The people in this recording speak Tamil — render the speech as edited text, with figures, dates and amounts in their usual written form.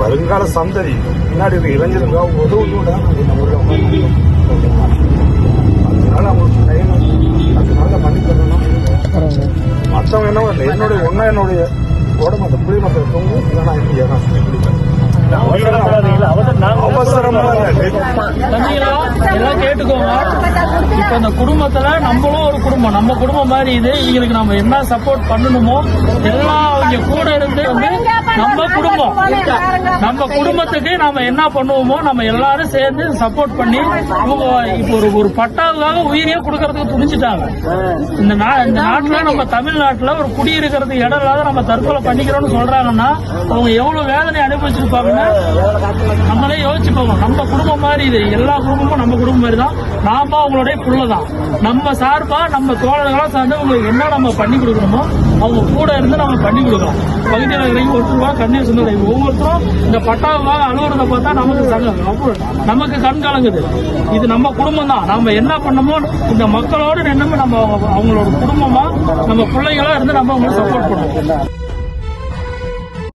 வருங்கால சந்ததி முன்னாடி இருக்க இளைஞர்கள் உதவுதோட அதனால அவங்களுக்கு டைம் அதனால மன்னிக்கணும். மற்றவங்க என்ன இல்லை, என்னுடைய ஒன்னா என்னுடைய உடம்பு அந்த புளி மக்களை தூங்கும் இல்லைன்னா இங்கே தான் பிடிப்பேன். எல்லாம் கேட்டுக்கோங்க. இப்ப இந்த குடும்பத்துல நம்மளும் ஒரு குடும்பம், நம்ம குடும்பம் மாதிரி இது. இவங்களுக்கு நம்ம என்ன சப்போர்ட் பண்ணணுமோ எல்லாம் அவங்க கூட இருந்து நம்ம குடும்பம், நம்ம குடும்பத்துக்கு நாம என்ன பண்ணுவோமோ நம்ம எல்லாரும் சேர்ந்து சப்போர்ட் பண்ணி இப்போ ஒரு பட்டாவுக்காக உயிரியே கொடுக்கறதுக்கு துணிச்சிட்டாங்க. இந்த நாட்டுல நம்ம தமிழ்நாட்டுல ஒரு குடியிருக்கிறதுக்கு இடம் இல்லாத நம்ம தற்கொலை பண்ணிக்கிறோம்னு சொல்றாங்கன்னா அவங்க எவ்வளவு வேதனை அனுபவிச்சிருப்பாங்கன்னு நம்மளே யோசிச்சு போவோம். நம்ம குடும்பம் மாதிரி இது, எல்லா குடும்பமும் நம்ம குடும்பம் மாதிரி தான். நாம அவங்களுடைய புள்ளதான். நம்ம சார்பா நம்ம தோழர்களா சார்ந்து உங்களுக்கு என்ன நம்ம பண்ணி கொடுக்கணுமோ அவங்க கூட இருந்து நம்ம பண்ணி கொடுக்கலாம். பகுதியில் இருக்கிறவங்க ஒருத்தருவா கண்ணீர் சொன்னது ஒவ்வொருத்தரும் இந்த பட்டாவுக்காக அலுவலகத்தை பார்த்தா நமக்கு கண் கலங்குது. இது நம்ம குடும்பம் தான். நம்ம என்ன பண்ணமோ இந்த மக்களோடு நின்று நம்ம அவங்களோட குடும்பமா நம்ம பிள்ளைகளா இருந்து நம்ம அவங்களுக்கு சப்போர்ட் பண்ணுவோம்.